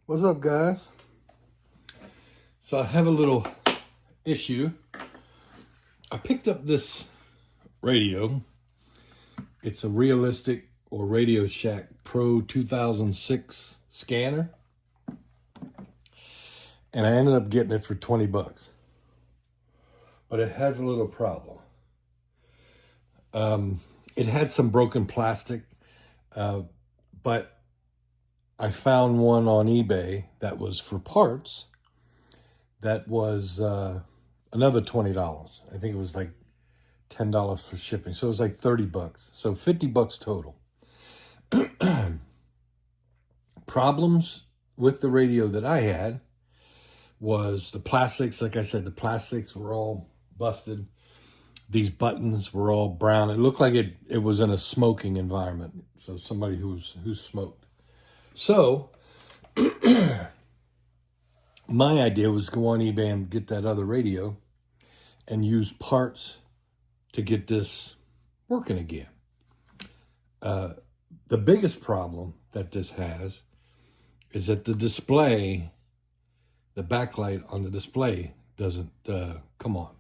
What's up, guys? So I have a little issue. I picked up this radio. It's a Realistic or Radio Shack Pro 2006 scanner. And I ended up getting it for 20 bucks. But it has a little problem. It had some broken plastic, but I found one on eBay that was for parts that was another $20. I think it was like $10 for shipping. So it was like 30 bucks. So 50 bucks total. Problems with the radio that I had was the plastics. Like I said, the plastics were all busted. These buttons were all brown. It looked like it was in a smoking environment. So somebody who smoked. So my idea was go on eBay and get that other radio and use parts to get this working again. The biggest problem that this has is that the display, the backlight on the display doesn't come on.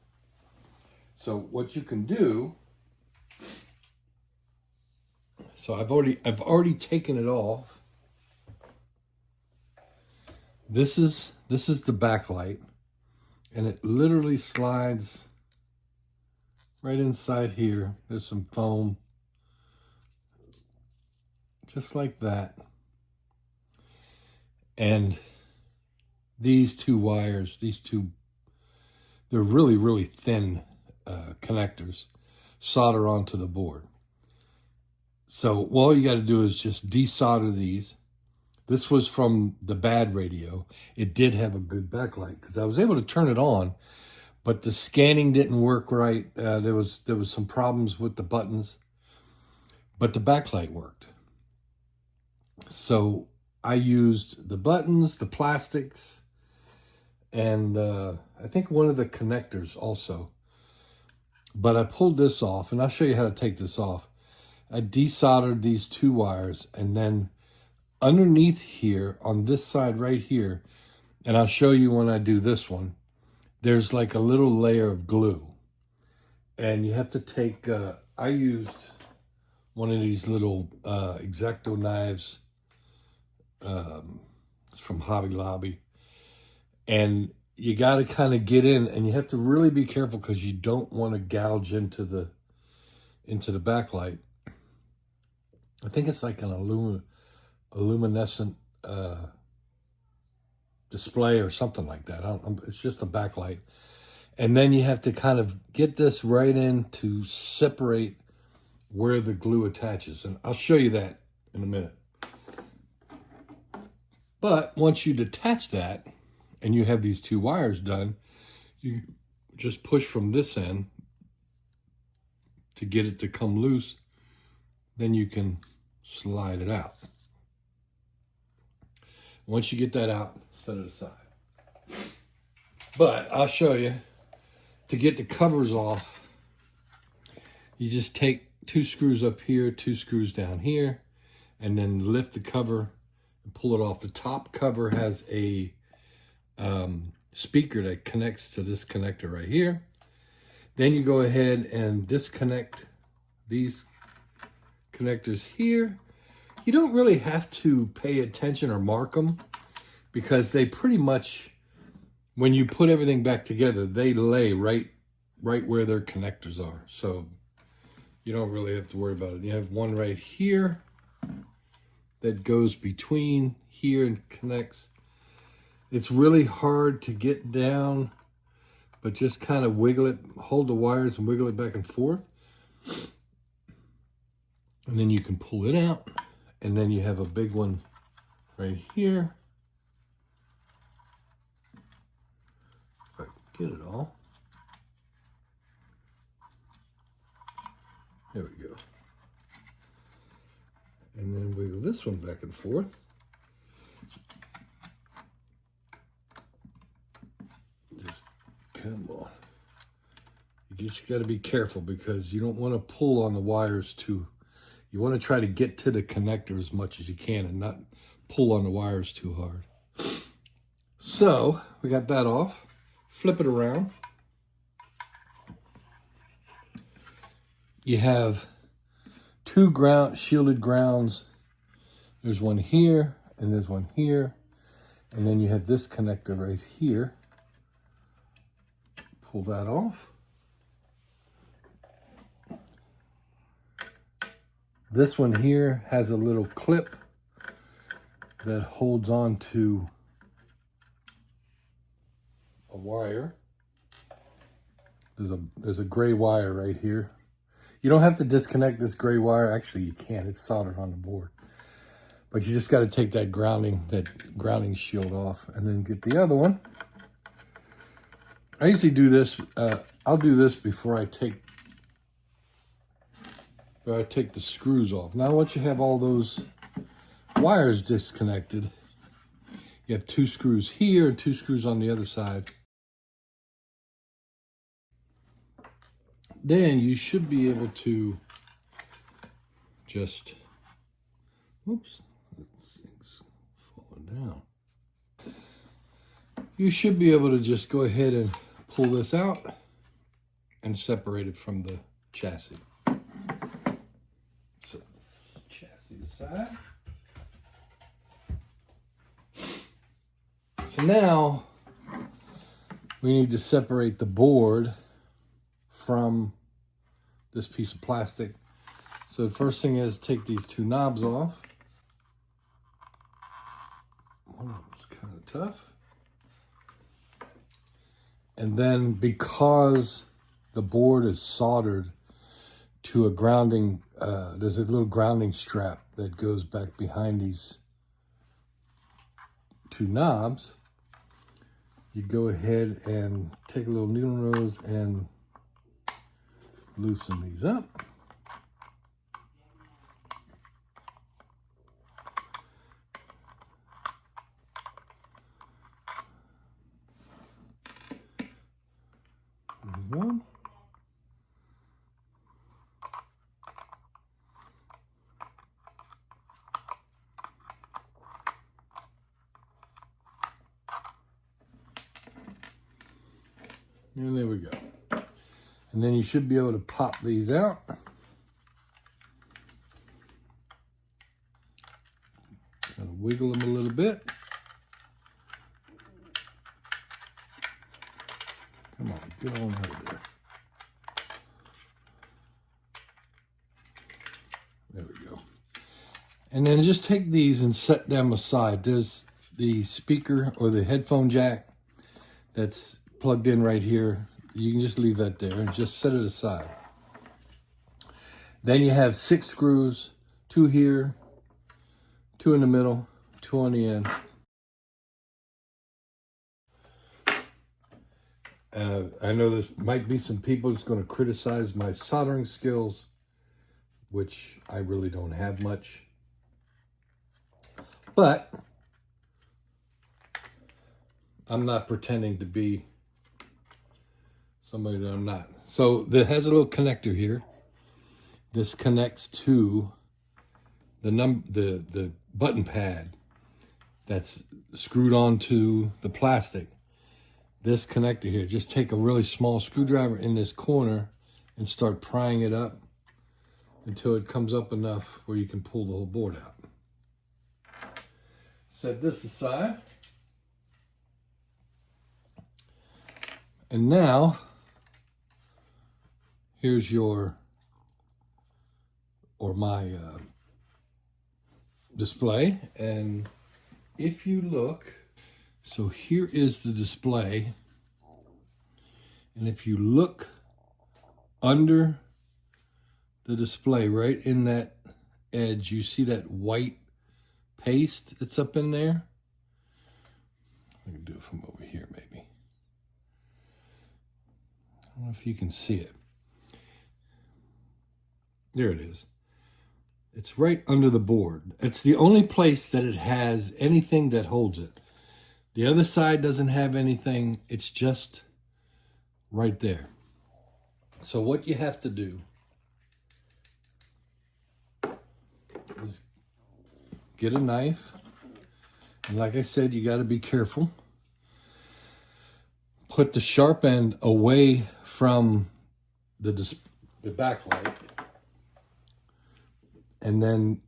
So what you can do, so I've already taken it off. This is the backlight, and it literally slides right inside here. There's some foam, just like that. And these two wires, they're really, really thin connectors, solder onto the board. So all you got to do is just desolder these. This was from the bad radio. It did have a good backlight because I was able to turn it on, but the scanning didn't work right. There was some problems with the buttons, but the backlight worked. So I used the buttons, the plastics, and I think one of the connectors also. But I pulled this off, and I'll show you how to take this off. I desoldered these two wires, and then underneath here, on this side right here, and I'll show you when I do this one, there's like a little layer of glue. And you have to take, I used one of these little X-Acto knives. It's from Hobby Lobby. And you got to kind of get in, and you have to really be careful because you don't want to gouge into the backlight. I think it's like an luminescent display or something like that. It's just a backlight. And then you have to kind of get this right in to separate where the glue attaches. And I'll show you that in a minute. But once you detach that, and you have these two wires done, you just push from this end to get it to come loose. Then you can slide it out. Once you get that out, set it aside. But I'll show you, to get the covers off, you just take 2 screws up here, 2 screws down here, and then lift the cover and pull it off. The top cover has a speaker that connects to this connector right here. Then you go ahead and disconnect these connectors here. You don't really have to pay attention or mark them because they pretty much, when you put everything back together, they lay right where their connectors are. So you don't really have to worry about it. You have one right here that goes between here and connects. It's really hard to get down, but just kind of wiggle it, hold the wires and wiggle it back and forth. And then you can pull it out. And then you have a big one right here. If I can get it all. There we go. And then wiggle this one back and forth. Just come on. You just got to be careful because you don't want to pull on the wires too. You want to try to get to the connector as much as you can and not pull on the wires too hard. So we got that off. Flip it around. You have two shielded grounds. There's one here and there's one here. And then you have this connector right here. Pull that off. This one here has a little clip that holds on to a wire. There's a gray wire right here. You don't have to disconnect this gray wire. Actually, you can. It's soldered on the board. But you just got to take that grounding shield off and then get the other one. I usually do this. I'll do this before I take the screws off. Now, once you have all those wires disconnected, you have two screws here and two screws on the other side. Then you should be able to just, oops, this thing's falling down. You should be able to just go ahead and pull this out and separate it from the chassis. So, chassis aside. So now we need to separate the board from this piece of plastic. So the first thing is take these two knobs off. One of them's kind of tough. And then because the board is soldered to a grounding, there's a little grounding strap that goes back behind these two knobs. You go ahead and take a little needle nose and loosen these up. One. And there we go. And then you should be able to pop these out. Kind of wiggle them a little bit. Come on, get on out of there. There we go. And then just take these and set them aside. There's the speaker or the headphone jack that's plugged in right here. You can just leave that there and just set it aside. Then you have 6 screws, 2 here, 2 in the middle, 2 on the end. I know there might be some people that's going to criticize my soldering skills, which I really don't have much. But I'm not pretending to be somebody that I'm not. So it has a little connector here. This connects to the button pad that's screwed onto the plastic. This connector here, just take a really small screwdriver in this corner and start prying it up until it comes up enough where you can pull the whole board out. Set this aside. And now, here's my display. And if you look, so here is the display. And if you look under the display, right in that edge, you see that white paste that's up in there. I can do it from over here, maybe. I don't know if you can see it. There it is. It's right under the board. It's the only place that it has anything that holds it. The other side doesn't have anything. It's just right there. So what you have to do is get a knife. And like I said, you got to be careful. put the sharp end away from the backlight. And then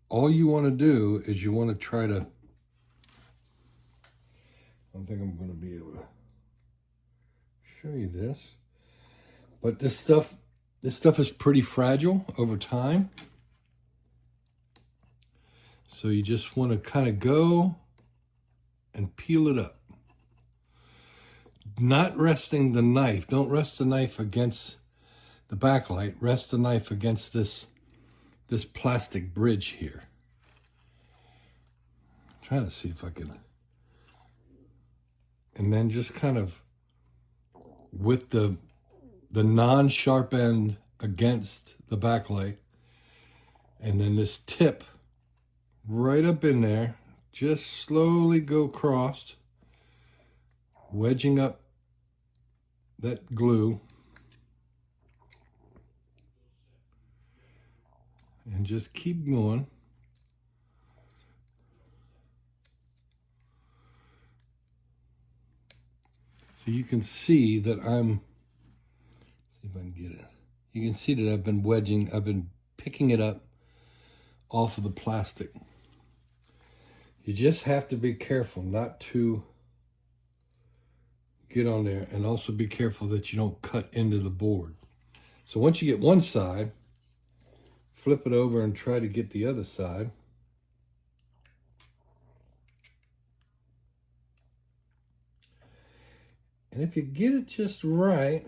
all you want to do is you want to try to, I don't think I'm going to be able to show you this, but this stuff is pretty fragile over time. So you just want to kind of go and peel it up. Not resting the knife. Don't rest the knife against the backlight. Rest the knife against this plastic bridge here. I'm trying to see if I can. And then just kind of with the non-sharp end against the backlight, and then this tip right up in there, just slowly go across, wedging up that glue, and just keep going. So you can see that see if I can get it. You can see that I've been picking it up off of the plastic. You just have to be careful not to get on there, and also be careful that you don't cut into the board. So once you get one side, flip it over and try to get the other side. And if you get it just right,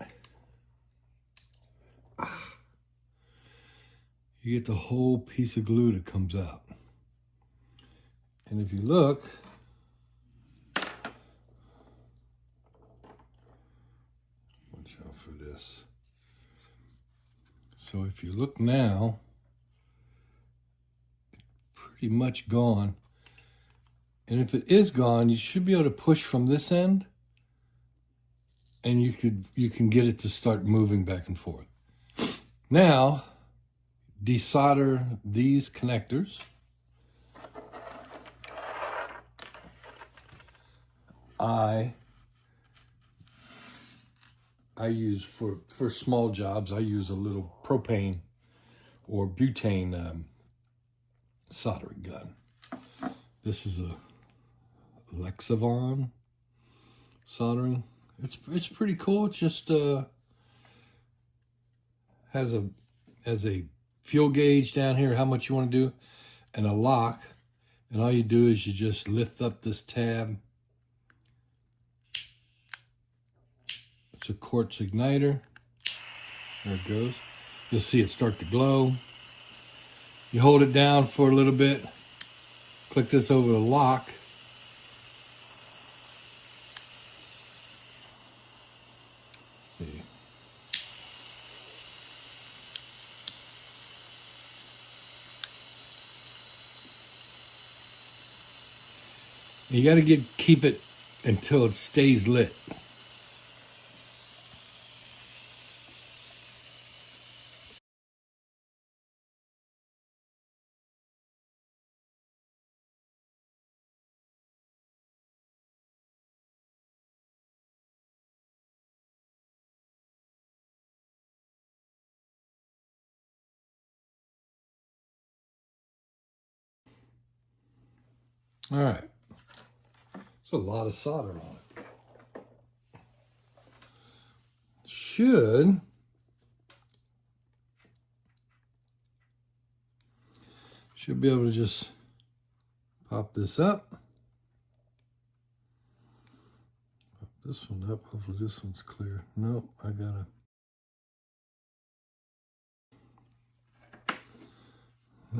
you get the whole piece of glue that comes out. And if you look, watch out for this. So if you look now, it's pretty much gone. And if it is gone, you should be able to push from this end, and you can get it to start moving back and forth. Now, desolder these connectors. I use for small jobs, I use a little propane or butane soldering gun. This is a Electro soldering. It's pretty cool. It just has a fuel gauge down here, how much you want to do, and a lock. And all you do is you just lift up this tab. It's a quartz igniter. There it goes. You'll see it start to glow. You hold it down for a little bit. Click this over the lock. Let's see. You got to keep it until it stays lit. All right. It's a lot of solder on it. Should be able to just pop this up. Pop this one up. Hopefully this one's clear. Nope, I gotta.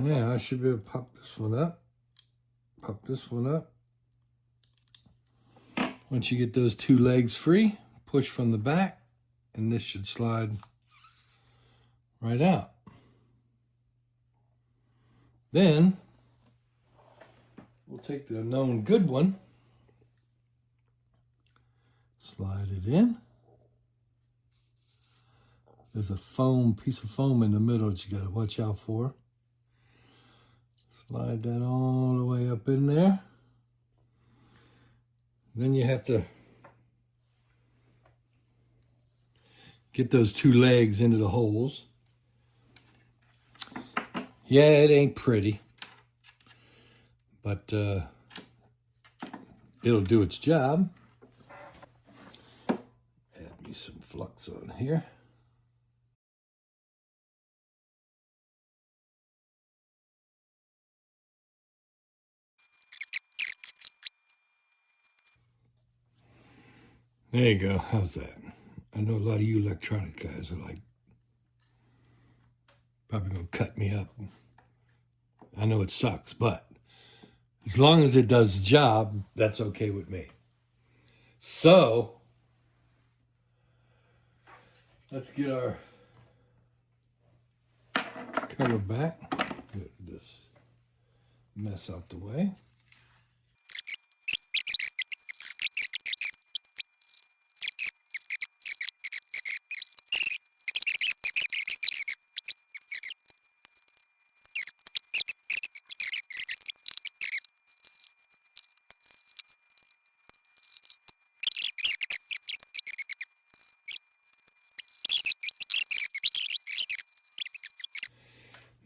Yeah, I should be able to pop this one up. Pop this one up. Once you get those two legs free, push from the back, and this should slide right out. Then we'll take the known good one, slide it in. There's a piece of foam in the middle that you gotta watch out for. Slide that all the way up in there. Then you have to get those two legs into the holes. Yeah, it ain't pretty, but it'll do its job. Add me some flux on here. There you go. How's that? I know a lot of you electronic guys are like, probably gonna cut me up. I know it sucks, but as long as it does the job, that's okay with me. So, let's get our cover back. Get this mess out the way.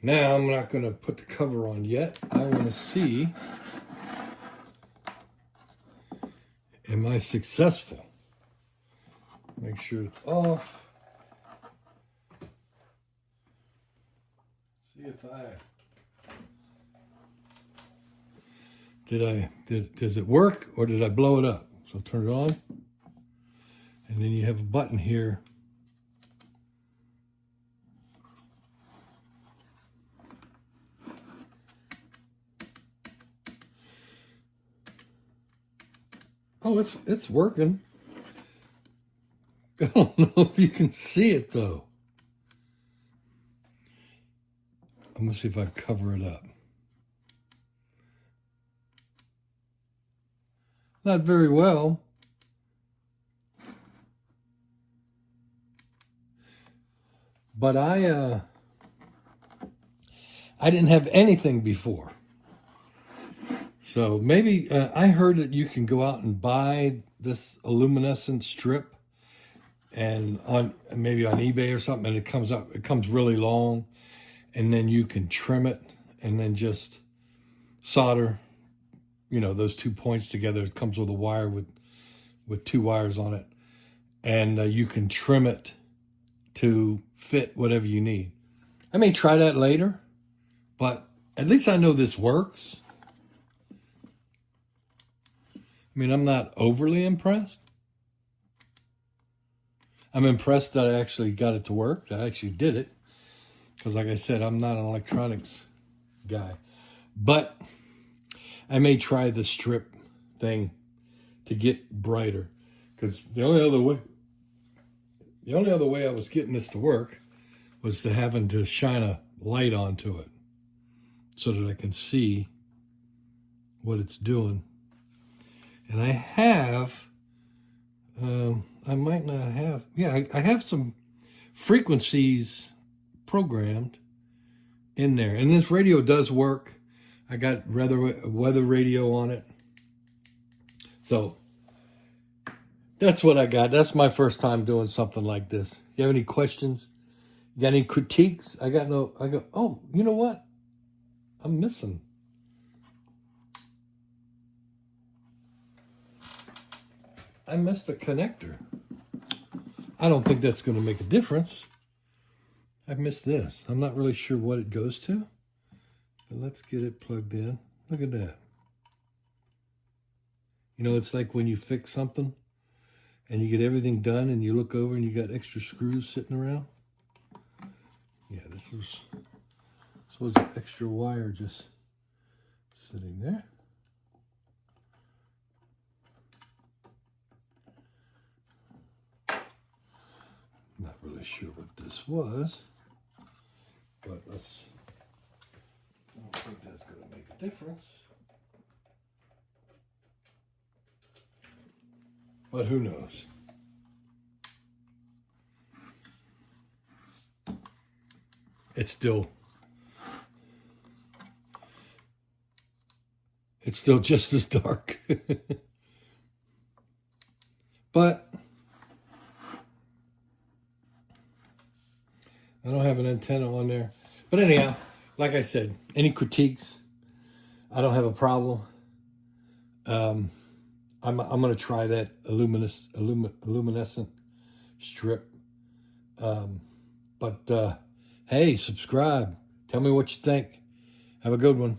Now, I'm not going to put the cover on yet. I want to see, am I successful? Make sure it's off. See if does it work or did I blow it up? So turn it on. And then you have a button here. Oh, it's working. I don't know if you can see it though. I'm gonna see if I cover it up. Not very well. But I didn't have anything before. So maybe I heard that you can go out and buy this luminescent strip and maybe on eBay or something, and it comes really long, and then you can trim it and then just solder, those 2 points together. It comes with a wire with 2 wires on it, and you can trim it to fit whatever you need. I may try that later, but at least I know this works. I mean, I'm not overly impressed. I'm impressed that I actually got it to work. I actually did it. Because like I said, I'm not an electronics guy. But I may try the strip thing to get brighter. Because the only other way I was getting this to work was to having to shine a light onto it so that I can see what it's doing. And I have, I might not have, I have some frequencies programmed in there. And this radio does work. I got weather radio on it. So that's what I got. That's my first time doing something like this. You have any questions? You got any critiques? Oh, you know what? I'm missing. I missed a connector. I don't think that's going to make a difference. I missed this. I'm not really sure what it goes to. But let's get it plugged in. Look at that. It's like when you fix something and you get everything done and you look over and you got extra screws sitting around. Yeah, this was an extra wire just sitting there. Not really sure what this was, but I don't think that's going to make a difference. But who knows? It's still just as dark. But I don't have an antenna on there. But anyhow, like I said, any critiques, I don't have a problem. I'm going to try that luminescent strip. But hey, subscribe. Tell me what you think. Have a good one.